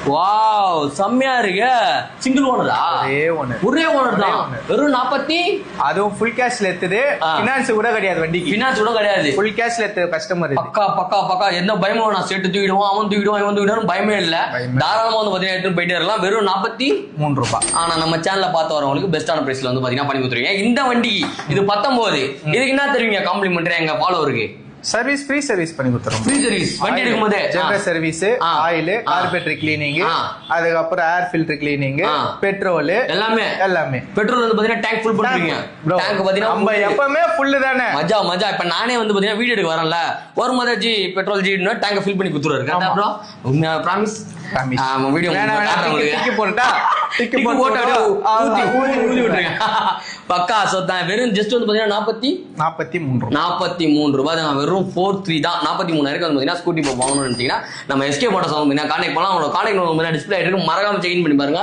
Wow செம்மையா இருக்கு. Single ஓனரா? ஒரே ஓனர் தான். வெறும் 40. அதுவும் ஃபுல் கேஷ்ல எடுத்தது. ஃபினான்ஸ் கூட கிடையாது வண்டிக்கு. ஃபினான்ஸ் கூட கிடையாது. ஃபுல் கேஷ்ல எடுத்த கஸ்டமர். பக்கா பக்கா பக்கா. என்ன பயமும் வேணாம். சேர்த்து தூக்கிடுவோம், அவன் தூக்கிடுவான், இவன் தூக்கிடுவான், பயமே இல்ல. தாராளமா வந்து பாத்தீங்கன்னா எடுத்து போயிட்டே இருக்கலாம். வெறும் 43 ரூபாய். ஆனா நம்ம சேனல்ல பார்த்து வரவங்களுக்கு பெஸ்டான பிரைஸ்ல வந்து பாத்தீங்கன்னா பண்ணி கொடுத்துருவீங்க. இந்த வண்டிக்கு இது 19. இதுக்கு என்ன தருவீங்க காம்ப்ளிமெண்டரி எங்க ஃபாலோவருக்கு? சர்வீஸ் ஃப்ரீ சர்வீஸ் பண்ணி கொடுத்துறோம். ஃப்ரீ சர்வீஸ் வண்டி எடுக்கும்போது general service, oil, carburettor cleaning, அதுக்கப்புறம் ஏர் ஃபில்டர் கிளீனிங், பெட்ரோல் எல்லாமே. பெட்ரோல் வந்து பாத்தீங்கன்னா டேங்க் ஃபுல் பண்ணுவீங்க. டேங்க் பாத்தீங்கன்னா நம்ம எப்பவுமே ஃபுல் தானே. மஜா மஜா. இப்ப நானே வந்து பாத்தீங்கன்னா வீடியோ எடுக்க வரேன்ல, ஒரு மாதிரி ஜி பெட்ரோல் ஜின்னு டேங்க் ஃபில் பண்ணி கொடுத்துருவாரு. கரெக்ட்டா ப்ரோ? உண்மையா ப்ராமிஸ்? வீடியோ டிக்கி போட்டா டிக்கி போட்டு ஊதி விட்டுருங்க. பக்கா. சொத்தான். வெறும் ஜஸ்ட் வந்து பாத்தீங்கன்னா 43 ரூபாய் தான். வெறும் 43 தான். 43,000 வந்து பாத்தீங்கன்னா ஸ்கூட்டி வாங்கணும்னு நினைச்சீங்கன்னா நம்ம எஸ்கே போட்ட கான்டெக்ட் பண்ணலாம். உங்களோட கான்டெக்ட் டிஸ்பிளே ஆயிட்டு மறக்காம செக் இன் பண்ணி பாருங்க.